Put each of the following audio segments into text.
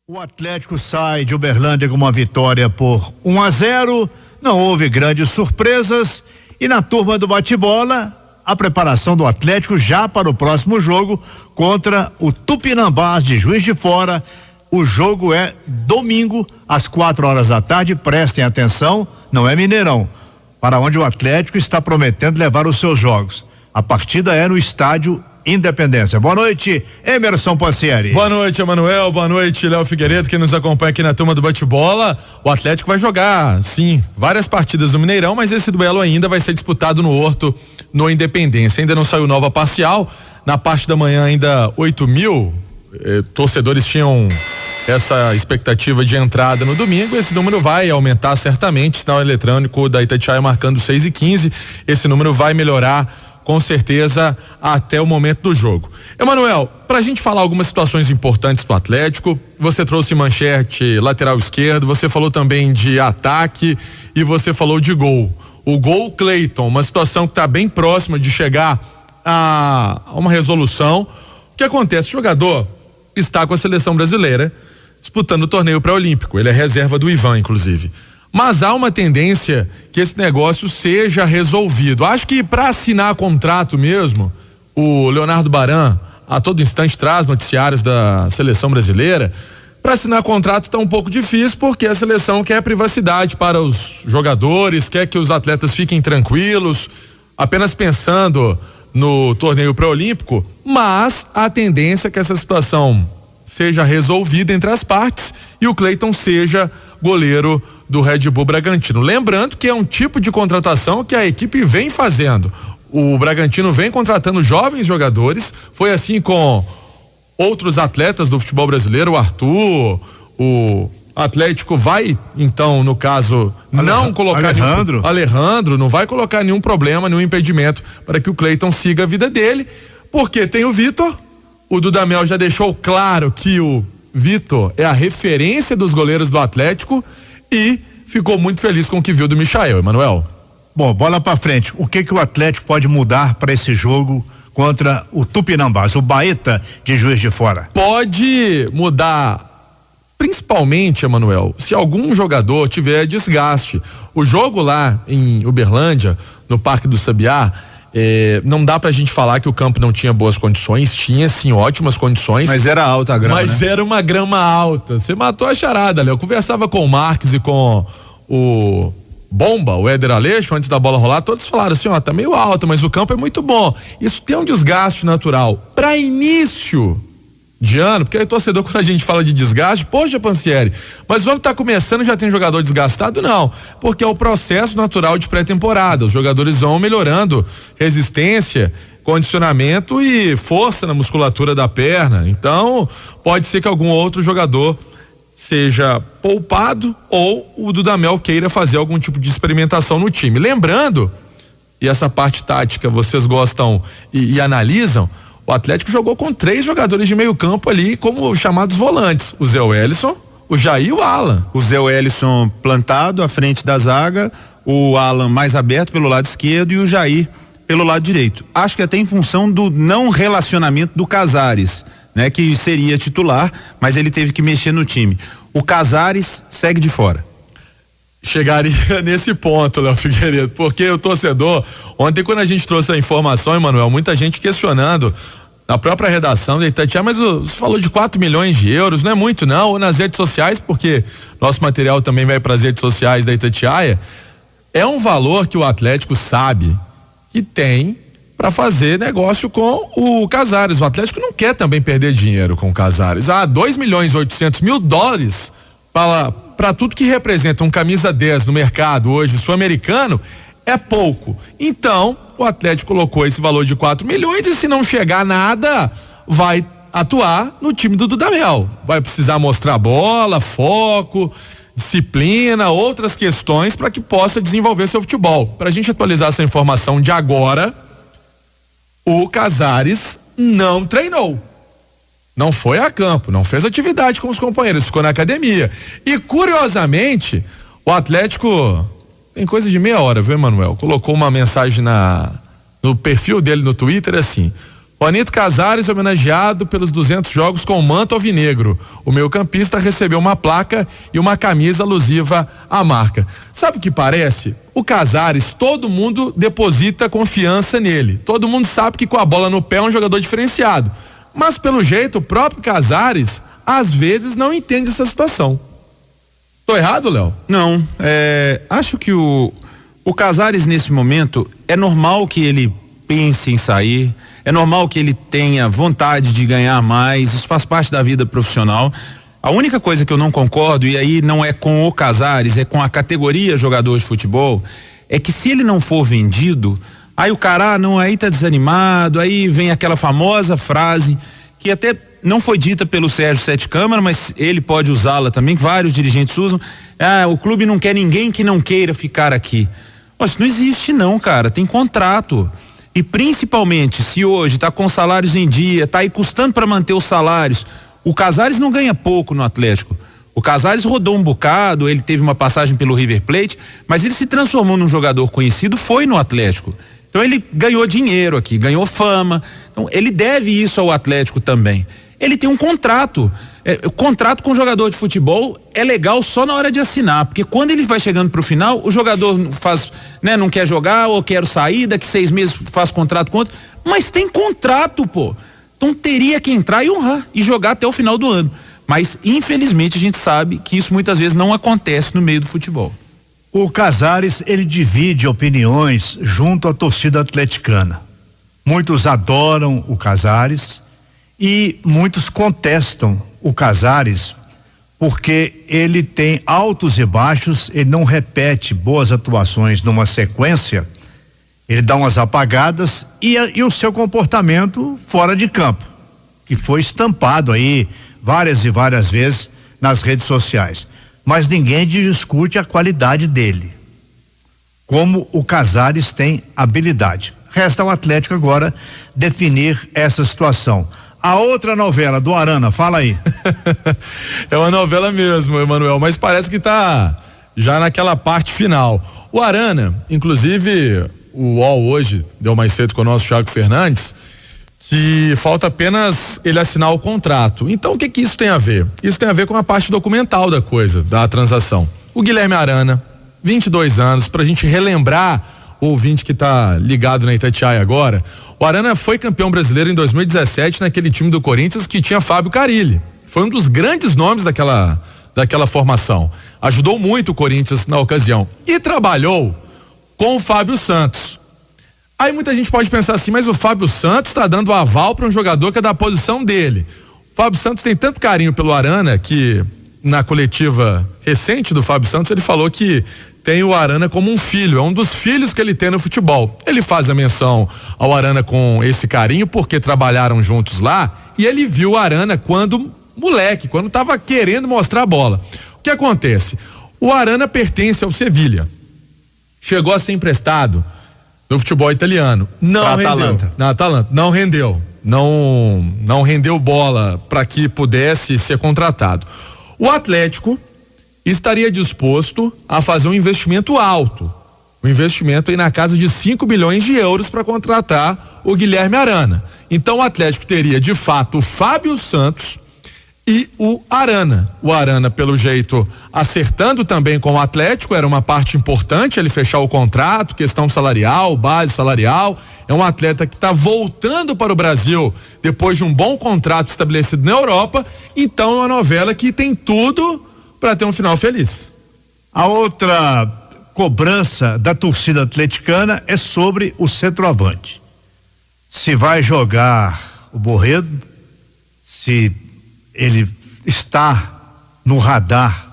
O Atlético sai de Uberlândia com uma vitória por 1-0, não houve grandes surpresas e na turma do bate-bola, a preparação do Atlético já para o próximo jogo contra o Tupinambás de Juiz de Fora. O jogo é domingo às 4 da tarde, prestem atenção, não é Mineirão, para onde o Atlético está prometendo levar os seus jogos. A partida é no estádio Independência. Boa noite, Emerson Pancieri. Boa noite, Emanuel. Boa noite, Léo Figueiredo, que nos acompanha aqui na turma do bate-bola. O Atlético vai jogar, sim, várias partidas no Mineirão, mas esse duelo ainda vai ser disputado no Horto, no Independência. Ainda não saiu nova parcial. Na parte da manhã, ainda 8.000 torcedores tinham essa expectativa de entrada no domingo. Esse número vai aumentar certamente. Sinal eletrônico da Itatiaia marcando 6:15. Esse número vai melhorar com certeza até o momento do jogo. Emanuel, pra gente falar algumas situações importantes do Atlético, você trouxe manchete lateral esquerdo, você falou também de ataque e você falou de gol. O gol Cleiton, uma situação que tá bem próxima de chegar a uma resolução. O que acontece? O jogador está com a seleção brasileira disputando o torneio pré-olímpico, ele é reserva do Ivan, inclusive. Mas há uma tendência que esse negócio seja resolvido. Acho que para assinar contrato mesmo, o Leonardo Baran a todo instante traz noticiários da seleção brasileira. Para assinar contrato tá um pouco difícil porque a seleção quer privacidade para os jogadores, quer que os atletas fiquem tranquilos, apenas pensando no torneio pré-olímpico, mas a tendência é que essa situação seja resolvida entre as partes e o Cleiton seja goleiro do Red Bull Bragantino. Lembrando que é um tipo de contratação que a equipe vem fazendo. O Bragantino vem contratando jovens jogadores, foi assim com outros atletas do futebol brasileiro, o Arthur, o Atlético vai, então, no caso, não colocar Alejandro não vai colocar nenhum problema, nenhum impedimento para que o Cleiton siga a vida dele, porque tem o Vitor. O Dudamel já deixou claro que o Vitor é a referência dos goleiros do Atlético e ficou muito feliz com o que viu do Michael, Emanuel. Bom, bola pra frente. O que o Atlético pode mudar para esse jogo contra o Tupinambás, o Baeta de Juiz de Fora? Pode mudar, principalmente, Emanuel, se algum jogador tiver desgaste. O jogo lá em Uberlândia, no Parque do Sabiá, não dá pra gente falar que o campo não tinha boas condições, tinha sim ótimas condições. Mas era alta a grama, mas né? Era uma grama alta, você matou a charada, Léo. Eu conversava com o Marques e com o Bomba, o Éder Aleixo, antes da bola rolar, todos falaram assim, tá meio alta, mas o campo é muito bom. Isso tem um desgaste natural. Pra início de ano, porque aí torcedor, quando a gente fala de desgaste, poxa, Pancieri, mas o ano tá começando, já tem jogador desgastado? Não, porque é o processo natural de pré-temporada, os jogadores vão melhorando resistência, condicionamento e força na musculatura da perna, então pode ser que algum outro jogador seja poupado ou o Dudamel queira fazer algum tipo de experimentação no time. Lembrando, e essa parte tática vocês gostam e analisam, o Atlético jogou com 3 jogadores de meio campo ali como chamados volantes, o Zé Wellison, o Jair e o Alan. O Zé Wellison plantado à frente da zaga, o Alan mais aberto pelo lado esquerdo e o Jair pelo lado direito. Acho que até em função do não relacionamento do Casares, né? Que seria titular, mas ele teve que mexer no time. O Casares segue de fora. Chegaria nesse ponto, Léo Figueiredo, porque o torcedor, ontem quando a gente trouxe a informação, Emanuel, muita gente questionando na própria redação da Itatiaia, mas você falou de 4 milhões de euros, não é muito não, ou nas redes sociais, porque nosso material também vai para as redes sociais da Itatiaia, é um valor que o Atlético sabe que tem para fazer negócio com o Casares. O Atlético não quer também perder dinheiro com o Casares. 2.800.000 dólares para tudo que representa um camisa 10 no mercado hoje sul-americano é pouco. Então, o Atlético colocou esse valor de 4 milhões e se não chegar nada, vai atuar no time do Dudamel. Vai precisar mostrar bola, foco, disciplina, outras questões para que possa desenvolver seu futebol. Pra gente atualizar essa informação de agora, o Casares não treinou. Não foi a campo, não fez atividade com os companheiros, ficou na academia. E curiosamente, o Atlético tem coisa de meia hora, viu, Emanuel? Colocou uma mensagem no perfil dele no Twitter assim: Juanito Casares homenageado pelos 200 jogos com o manto alvinegro. O meio-campista recebeu uma placa e uma camisa alusiva à marca. Sabe o que parece? O Casares, todo mundo deposita confiança nele. Todo mundo sabe que com a bola no pé é um jogador diferenciado. Mas pelo jeito, o próprio Casares às vezes não entende essa situação. Tô errado, Léo? Não, acho que o Casares nesse momento, é normal que ele pense em sair, é normal que ele tenha vontade de ganhar mais, isso faz parte da vida profissional. A única coisa que eu não concordo, e aí não é com o Casares, é com a categoria jogador de futebol, é que se ele não for vendido, aí o cara, aí tá desanimado, aí vem aquela famosa frase que até não foi dita pelo Sérgio Sete Câmara, mas ele pode usá-la também, vários dirigentes usam. O clube não quer ninguém que não queira ficar aqui. Isso não existe não, cara, tem contrato. E principalmente se hoje tá com salários em dia, tá aí custando para manter os salários. O Casares não ganha pouco no Atlético. O Casares rodou um bocado, ele teve uma passagem pelo River Plate, mas ele se transformou num jogador conhecido, foi no Atlético. Então ele ganhou dinheiro aqui, ganhou fama. Então ele deve isso ao Atlético também. Ele tem um contrato. O contrato com o jogador de futebol é legal só na hora de assinar, porque quando ele vai chegando pro final, o jogador não quer jogar ou quer sair, daqui 6 meses faz contrato com outro, mas tem contrato, pô. Então teria que entrar e honrar e jogar até o final do ano. Mas infelizmente a gente sabe que isso muitas vezes não acontece no meio do futebol. O Casares, ele divide opiniões junto à torcida atleticana. Muitos adoram o Casares e muitos contestam o Casares porque ele tem altos e baixos, ele não repete boas atuações numa sequência, ele dá umas apagadas e o seu comportamento fora de campo, que foi estampado aí várias e várias vezes nas redes sociais. Mas ninguém discute a qualidade dele. Como o Casares tem habilidade. Resta ao Atlético agora definir essa situação. A outra novela do Arana, fala aí. É uma novela mesmo, Emanuel, mas parece que tá já naquela parte final. O Arana, inclusive, o UOL hoje deu mais cedo com o nosso Thiago Fernandes, que falta apenas ele assinar o contrato. Então o que isso tem a ver? Isso tem a ver com a parte documental da coisa, da transação. O Guilherme Arana, 22 anos, pra gente relembrar o ouvinte que tá ligado na Itatiaia agora, o Arana foi campeão brasileiro em 2017 naquele time do Corinthians que tinha Fábio Carille. Foi um dos grandes nomes daquela formação. Ajudou muito o Corinthians na ocasião. E trabalhou com o Fábio Santos. Aí muita gente pode pensar assim, mas o Fábio Santos está dando aval para um jogador que é da posição dele. O Fábio Santos tem tanto carinho pelo Arana que na coletiva recente do Fábio Santos ele falou que tem o Arana como um filho, é um dos filhos que ele tem no futebol. Ele faz a menção ao Arana com esse carinho porque trabalharam juntos lá e ele viu o Arana quando moleque, quando estava querendo mostrar a bola. O que acontece? O Arana pertence ao Sevilha. Chegou a ser emprestado no futebol italiano. Não rendeu. Na Atalanta. Não rendeu. Não rendeu bola para que pudesse ser contratado. O Atlético estaria disposto a fazer um investimento alto. Um investimento aí na casa de 5 bilhões de euros para contratar o Guilherme Arana. Então o Atlético teria de fato o Fábio Santos e o Arana. O Arana, pelo jeito, acertando também com o Atlético, era uma parte importante ele fechar o contrato, questão salarial, base salarial. É um atleta que está voltando para o Brasil depois de um bom contrato estabelecido na Europa. Então é uma novela que tem tudo para ter um final feliz. A outra cobrança da torcida atleticana é sobre o centroavante. Se vai jogar o Borrego, se ele está no radar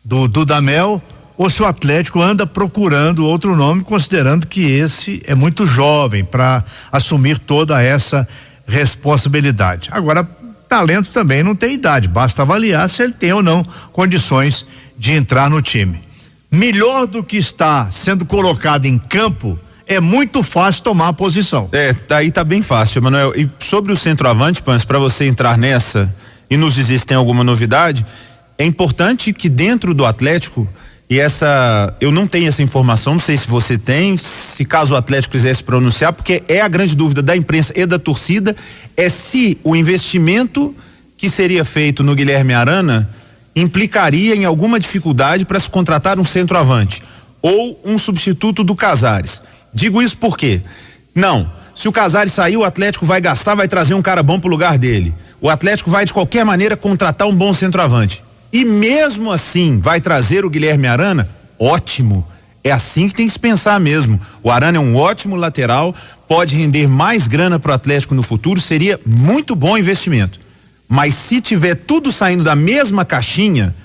do Dudamel, ou se o Atlético anda procurando outro nome, considerando que esse é muito jovem para assumir toda essa responsabilidade. Agora, talento também não tem idade, basta avaliar se ele tem ou não condições de entrar no time. Melhor do que está sendo colocado em campo, é muito fácil tomar a posição. Daí tá bem fácil, Manuel. E sobre o centroavante, Pans, para você entrar nessa e nos dizer se tem alguma novidade, é importante que dentro do Atlético E eu não tenho essa informação, não sei se você tem, se caso o Atlético quiser se pronunciar, porque é a grande dúvida da imprensa e da torcida, é se o investimento que seria feito no Guilherme Arana implicaria em alguma dificuldade para se contratar um centroavante ou um substituto do Casares. Digo isso por quê? Não, se o Casares sair, o Atlético vai gastar, vai trazer um cara bom pro lugar dele. O Atlético vai de qualquer maneira contratar um bom centroavante. E mesmo assim vai trazer o Guilherme Arana, ótimo. É assim que tem que se pensar mesmo. O Arana é um ótimo lateral, pode render mais grana pro Atlético no futuro, seria muito bom investimento. Mas se tiver tudo saindo da mesma caixinha,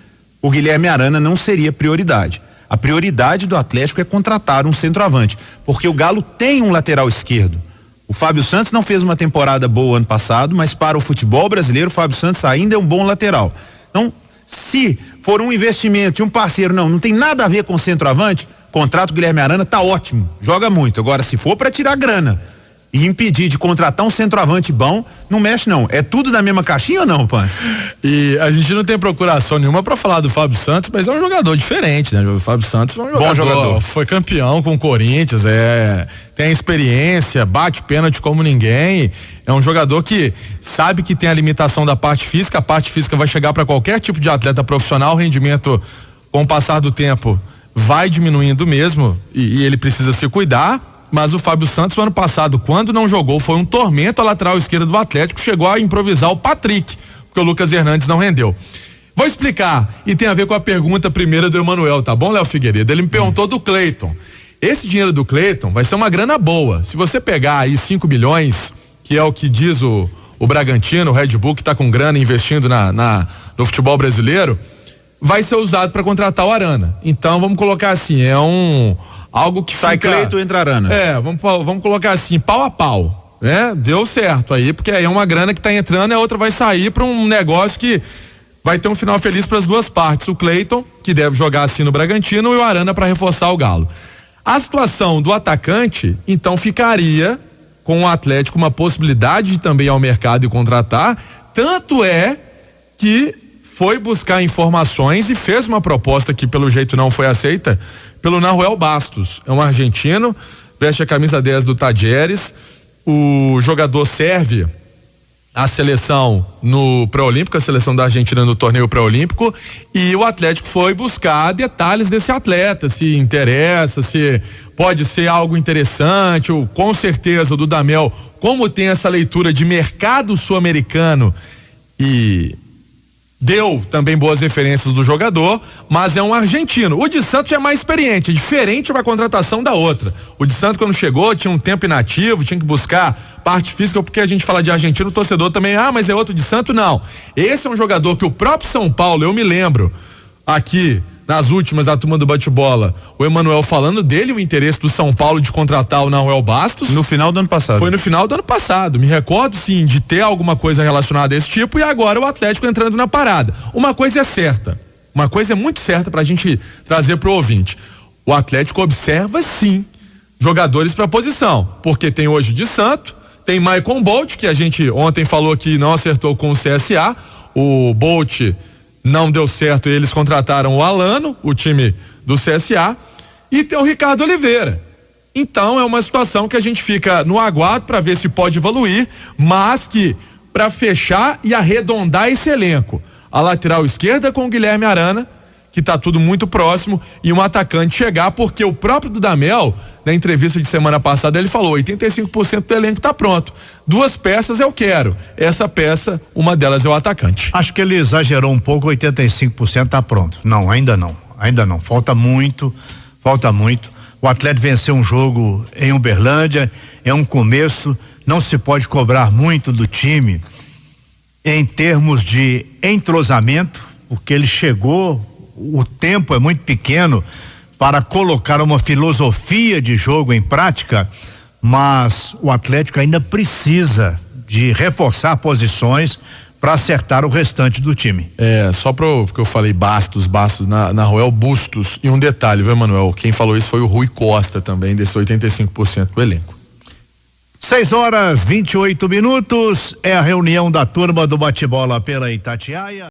o Guilherme Arana não seria prioridade. A prioridade do Atlético é contratar um centroavante, porque o Galo tem um lateral esquerdo. O Fábio Santos não fez uma temporada boa ano passado, mas para o futebol brasileiro, o Fábio Santos ainda é um bom lateral. Então, se for um investimento de um parceiro, não tem nada a ver com o centroavante, contrato do Guilherme Arana tá ótimo, joga muito. Agora, se for para tirar grana e impedir de contratar um centroavante bom, não mexe não. É tudo da mesma caixinha ou não, Pans? E a gente não tem procuração nenhuma para falar do Fábio Santos, mas é um jogador diferente, né? O Fábio Santos é um bom jogador. Foi campeão com o Corinthians, tem experiência, bate pênalti como ninguém. É um jogador que sabe que tem a limitação da parte física, a parte física vai chegar para qualquer tipo de atleta profissional, o rendimento com o passar do tempo vai diminuindo mesmo e ele precisa se cuidar. Mas o Fábio Santos, no ano passado, quando não jogou, foi um tormento a lateral esquerda do Atlético, chegou a improvisar o Patrick, porque o Lucas Hernandes não rendeu. Vou explicar, e tem a ver com a pergunta primeira do Emanuel, tá bom, Léo Figueiredo? Ele me perguntou do Cleiton. Esse dinheiro do Cleiton vai ser uma grana boa. Se você pegar aí 5 milhões, que é o que diz o Bragantino, o Red Bull, que tá com grana investindo no futebol brasileiro, vai ser usado para contratar o Arana. Então, vamos colocar assim, algo que sai Cleiton, entra Arana. Vamos colocar assim, pau a pau, né? Deu certo aí, porque aí é uma grana que tá entrando e a outra vai sair para um negócio que vai ter um final feliz para as duas partes. O Cleiton, que deve jogar assim no Bragantino, e o Arana para reforçar o Galo. A situação do atacante, então, ficaria com o Atlético uma possibilidade de também ir ao mercado e contratar, tanto é que foi buscar informações e fez uma proposta que pelo jeito não foi aceita pelo Nahuel Bastos. É um argentino, veste a camisa 10 do Tajeres. O jogador serve a seleção no pré-olímpico, a seleção da Argentina no torneio pré-olímpico, e o Atlético foi buscar detalhes desse atleta, se interessa, se pode ser algo interessante, ou com certeza o Dudamel, como tem essa leitura de mercado sul-americano e deu também boas referências do jogador, mas é um argentino. O de Santos é mais experiente, é diferente uma contratação da outra. O de Santos, quando chegou, tinha um tempo inativo, tinha que buscar parte física, porque a gente fala de argentino, o torcedor também, mas é outro de Santos, não. Esse é um jogador que o próprio São Paulo, eu me lembro, aqui nas últimas da turma do bate-bola, o Emanuel falando dele, o interesse do São Paulo de contratar o Nahuel Bastos. No final do ano passado. Foi no final do ano passado. Me recordo, sim, de ter alguma coisa relacionada a esse tipo, e agora o Atlético entrando na parada. Uma coisa é certa, uma coisa é muito certa pra gente trazer pro ouvinte. O Atlético observa, sim, jogadores pra posição, porque tem hoje de Santo, tem Maicon Bolt, que a gente ontem falou que não acertou com o CSA, o Bolt não deu certo, eles contrataram o Alano, o time do CSA, e tem o Ricardo Oliveira. Então é uma situação que a gente fica no aguardo para ver se pode evoluir, mas que para fechar e arredondar esse elenco, a lateral esquerda com o Guilherme Arana, que tá tudo muito próximo, e um atacante chegar, porque o próprio Dudamel, na entrevista de semana passada, ele falou, 85% do elenco tá pronto. 2 peças eu quero. Essa peça, uma delas é o atacante. Acho que ele exagerou um pouco, 85% tá pronto. Não, ainda não. Falta muito. O Atlético venceu um jogo em Uberlândia, é um começo, não se pode cobrar muito do time em termos de entrosamento, porque ele chegou, o tempo é muito pequeno para colocar uma filosofia de jogo em prática, mas o Atlético ainda precisa de reforçar posições para acertar o restante do time. Só porque eu falei Bastos na Roel Bustos, e um detalhe, viu, Emanuel? Quem falou isso foi o Rui Costa também, desse 85% do elenco. 6h28, é a reunião da turma do bate-bola pela Itatiaia.